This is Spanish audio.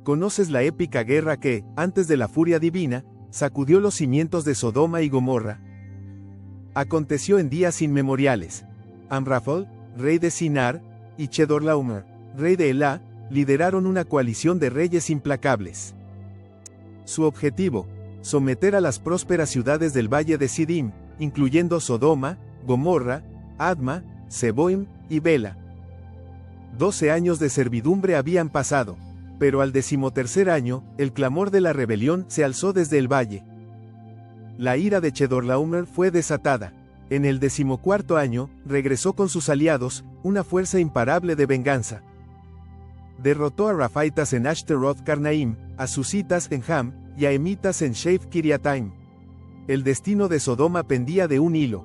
Conoces la épica guerra que, antes de la furia divina, sacudió los cimientos de Sodoma y Gomorra. Aconteció en días inmemoriales. Amrafel, rey de Sinar, y Chedorlaomer, rey de Elá, lideraron una coalición de reyes implacables. Su objetivo, someter a las prósperas ciudades del valle de Sidim, incluyendo Sodoma, Gomorra, Adma, Seboim y Bela. 12 años de servidumbre habían pasado, pero al 13º año, el clamor de la rebelión se alzó desde el valle. La ira de Chedorlaomer fue desatada. En el 14º año, regresó con sus aliados, una fuerza imparable de venganza. Derrotó a Rafaitas en Ashteroth Karnaim, a Susitas en Ham, y a Emitas en Sheif Kiriataim. El destino de Sodoma pendía de un hilo.